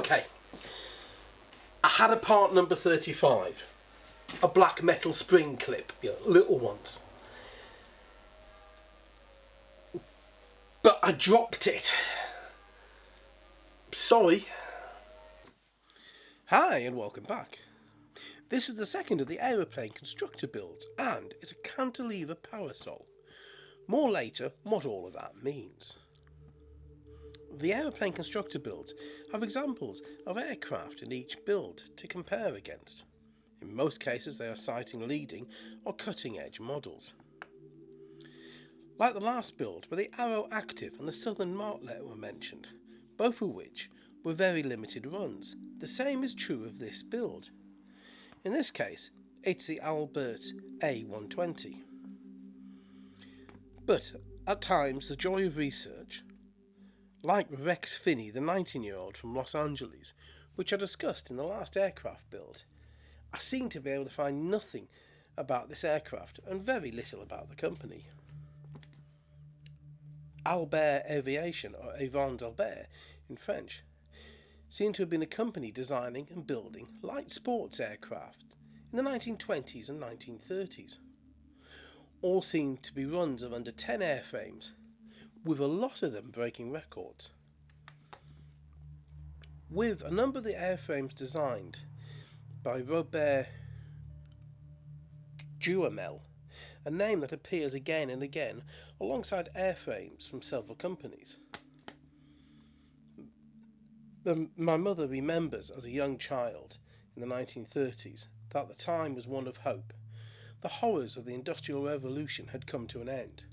Okay, I had a part number 35, a black metal spring clip, little ones. But I dropped it. Sorry. Hi and welcome back. This is the second of the aeroplane constructor builds and it's a cantilever parasol. More later what all of that means. The aeroplane constructor builds have examples of aircraft in each build to compare against. In most cases they are citing leading or cutting edge models. Like the last build where the Arrow Active and the Southern Martlet were mentioned, both of which were very limited runs. The same is true of this build. In this case it's the Albert A120. But at times the joy of research, like Rex Finney, the 19-year-old from Los Angeles, which I discussed in the last aircraft build, I seem to be able to find nothing about this aircraft and very little about the company. Albert Aviation, or Avans Albert in French, seem to have been a company designing and building light sports aircraft in the 1920s and 1930s. All seem to be runs of under 10 airframes, with a lot of them breaking records. With a number of the airframes designed by Robert Duhamel, a name that appears again and again alongside airframes from several companies. My mother remembers as a young child in the 1930s that the time was one of hope. The horrors of the Industrial Revolution had come to an end.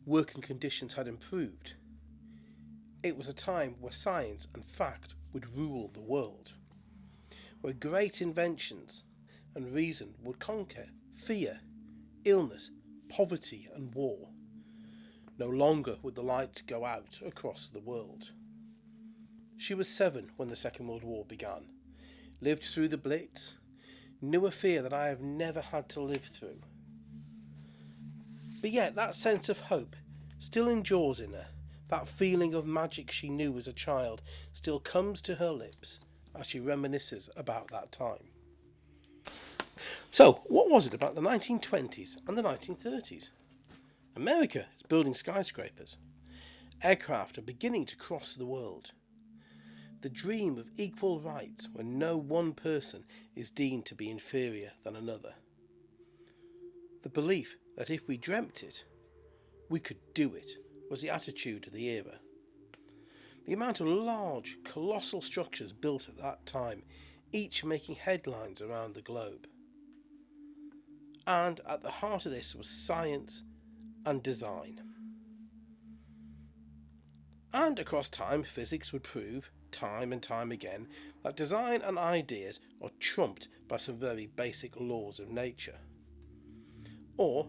Working conditions had improved. It was a time where science and fact would rule the world, where great inventions and reason would conquer fear, illness, poverty and war. No longer would the lights go out across the world. She was 7 when the Second World War began, lived through the Blitz, knew a fear that I have never had to live through. But yet that sense of hope still endures in her. That feeling of magic she knew as a child still comes to her lips as she reminisces about that time. So, what was it about the 1920s and the 1930s? America is building skyscrapers. Aircraft are beginning to cross the world. The dream of equal rights where no one person is deemed to be inferior than another. The belief that if we dreamt it, we could do it was the attitude of the era. The amount of large, colossal structures built at that time, each making headlines around the globe. And at the heart of this was science and design. And across time, physics would prove, time and time again, that design and ideas are trumped by some very basic laws of nature. Or,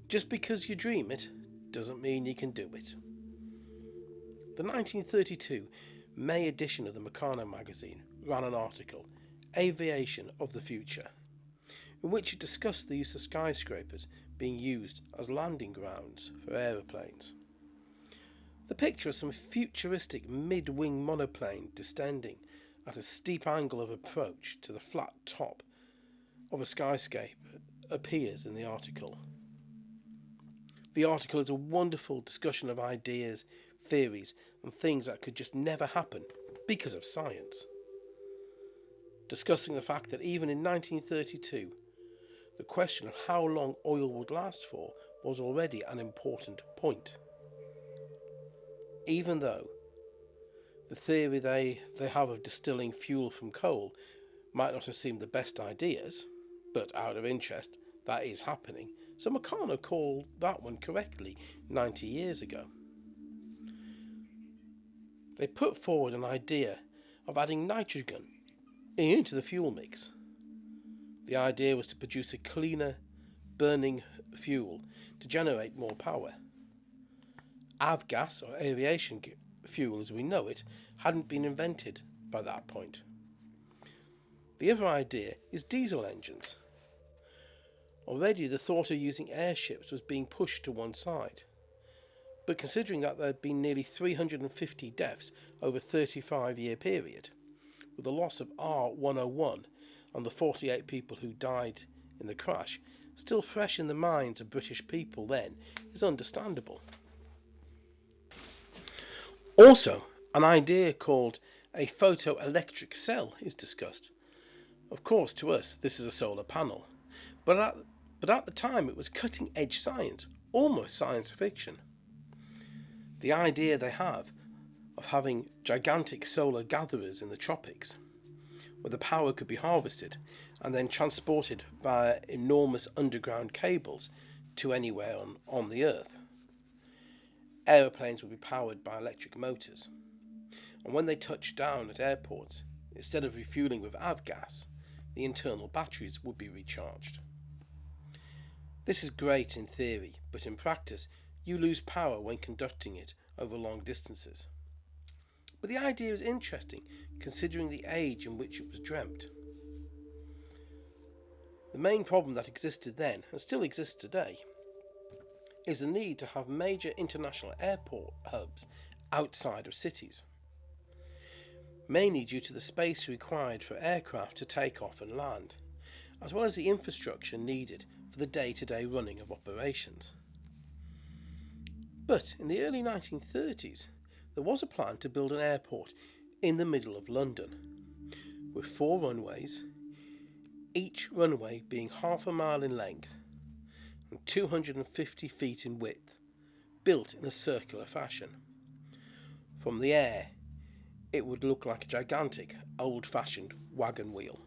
just because you dream it, doesn't mean you can do it. The 1932 May edition of the Meccano magazine ran an article, Aviation of the Future, in which it discussed the use of skyscrapers being used as landing grounds for aeroplanes. The picture of some futuristic mid-wing monoplane descending at a steep angle of approach to the flat top of a skyscraper appears in the article. The article is a wonderful discussion of ideas, theories, and things that could just never happen because of science. Discussing the fact that even in 1932, the question of how long oil would last for was already an important point. Even though the theory they have of distilling fuel from coal might not have seemed the best ideas, but out of interest, that is happening. So meccano called that one correctly 90 years ago. They put forward an idea of adding nitrogen into the fuel mix. The idea was to produce a cleaner burning fuel to generate more power. Avgas, or aviation fuel as we know it, hadn't been invented by that point. The other idea is diesel engines. Already the thought of using airships was being pushed to one side. but considering that there had been nearly 350 deaths over a 35-year period, with the loss of R101 and the 48 people who died in the crash still fresh in the minds of British people then, is understandable. Also, an idea called a photoelectric cell is discussed. Of course, to us, this is a solar panel, but at the time it was cutting-edge science, almost science fiction. The idea they have of having gigantic solar gatherers in the tropics, where the power could be harvested and then transported via enormous underground cables to anywhere on the Earth. Aeroplanes would be powered by electric motors, and when they touched down at airports, instead of refueling with avgas, the internal batteries would be recharged. This is great in theory, but in practice you lose power when conducting it over long distances. But the idea is interesting considering the age in which it was dreamt. The main problem that existed then, and still exists today, is the need to have major international airport hubs outside of cities, mainly due to the space required for aircraft to take off and land, as well as the infrastructure needed for the day-to-day running of operations. But in the early 1930s, there was a plan to build an airport in the middle of London, with 4 runways, each runway being half a mile in length and 250 feet in width, built in a circular fashion. From the air, it would look like a gigantic, old-fashioned wagon wheel.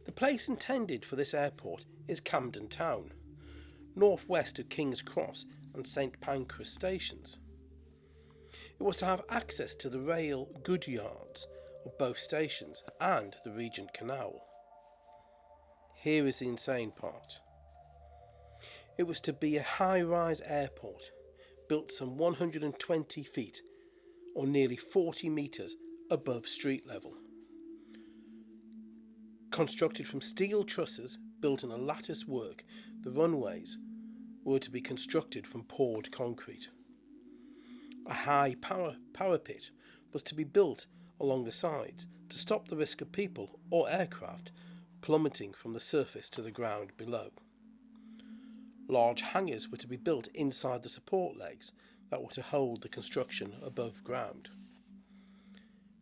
The place intended for this airport is Camden Town, northwest of King's Cross and St Pancras stations. It was to have access to the rail goods yards of both stations and the Regent Canal. Here is the insane part. It was to be a high-rise airport built some 120 feet or nearly 40 metres above street level. Constructed from steel trusses built in a lattice work, the runways were to be constructed from poured concrete. A high parapet was to be built along the sides to stop the risk of people or aircraft plummeting from the surface to the ground below. Large hangars were to be built inside the support legs that were to hold the construction above ground.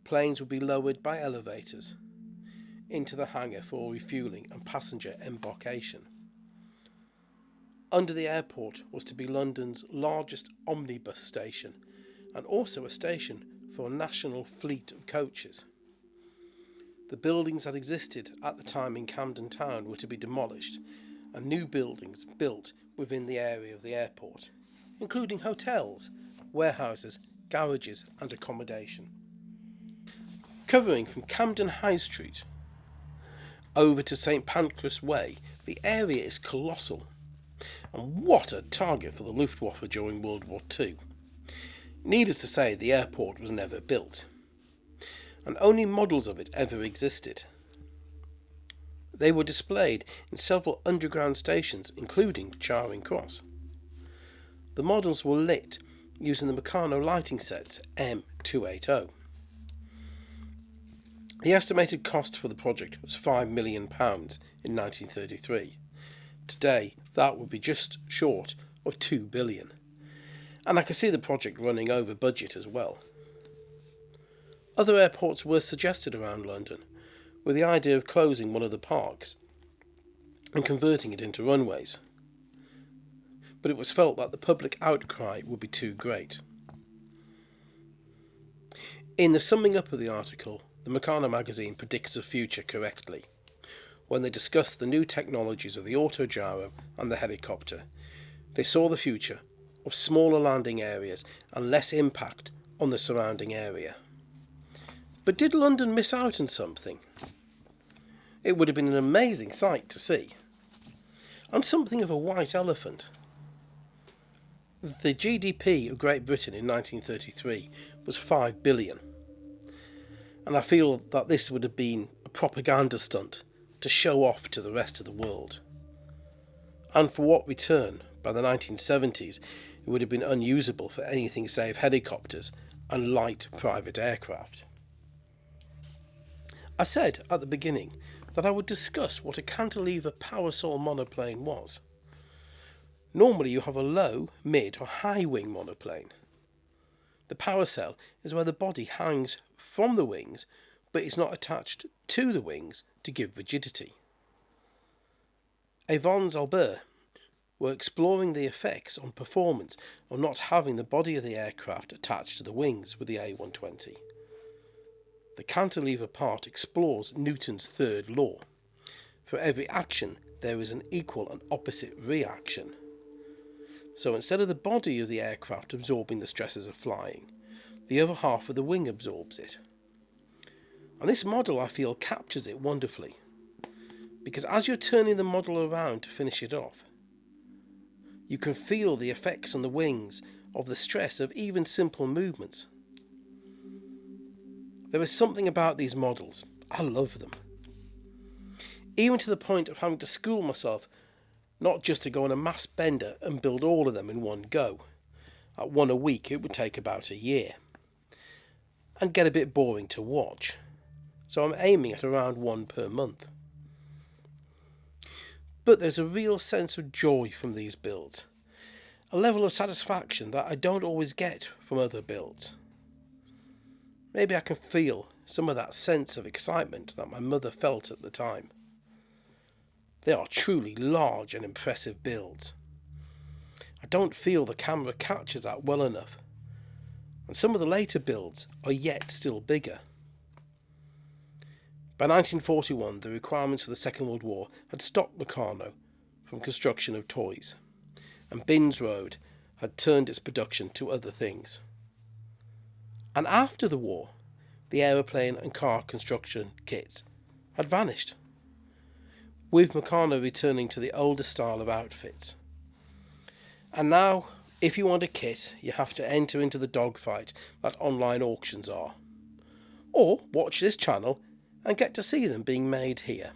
Planes would be lowered by elevators into the hangar for refuelling and passenger embarkation. Under the airport was to be London's largest omnibus station and also a station for a national fleet of coaches. The buildings that existed at the time in Camden Town were to be demolished and new buildings built within the area of the airport, including hotels, warehouses, garages and accommodation. Covering from Camden High Street over to St Pancras Way, the area is colossal. And what a target for the Luftwaffe during World War II. Needless to say, the airport was never built, and only models of it ever existed. They were displayed in several underground stations, including Charing Cross. The models were lit using the meccano lighting sets M280. The estimated cost for the project was £5 million in 1933. Today, that would be just short of £2 billion. And I can see the project running over budget as well. Other airports were suggested around London, with the idea of closing one of the parks and converting it into runways. But it was felt that the public outcry would be too great. In the summing up of the article, the Meccano magazine predicts the future correctly. When they discussed the new technologies of the autogyro and the helicopter, they saw the future of smaller landing areas and less impact on the surrounding area. But did London miss out on something? It would have been an amazing sight to see. And something of a white elephant. The GDP of Great Britain in 1933 was $5 billion. And I feel that this would have been a propaganda stunt to show off to the rest of the world. And for what return? By the 1970s, it would have been unusable for anything save helicopters and light private aircraft. I said at the beginning that I would discuss what a cantilever Parasol monoplane was. Normally you have a low, mid or high wing monoplane. The Parasol is where the body hangs from the wings but is not attached to the wings to give rigidity. Avons Albert were exploring the effects on performance of not having the body of the aircraft attached to the wings with the A120. The cantilever part explores Newton's third law. For every action, there is an equal and opposite reaction. So instead of the body of the aircraft absorbing the stresses of flying, the other half of the wing absorbs it. And this model, I feel, captures it wonderfully. Because as you're turning the model around to finish it off, you can feel the effects on the wings of the stress of even simple movements. There is something about these models. I love them. Even to the point of having to school myself not just to go on a mass bender and build all of them in one go. At one a week it would take about a year. And get a bit boring to watch. So I'm aiming at around one per month. But there's a real sense of joy from these builds. A level of satisfaction that I don't always get from other builds. Maybe I can feel some of that sense of excitement that my mother felt at the time. They are truly large and impressive builds. I don't feel the camera captures that well enough, and some of the later builds are yet still bigger. By 1941, the requirements of the Second World War had stopped Meccano from construction of toys, and Binns Road had turned its production to other things. And after the war, the aeroplane and car construction kits had vanished, with meccano returning to the older style of outfits. And now, if you want a kit, you have to enter into the dogfight that online auctions are. Or watch this channel and get to see them being made here.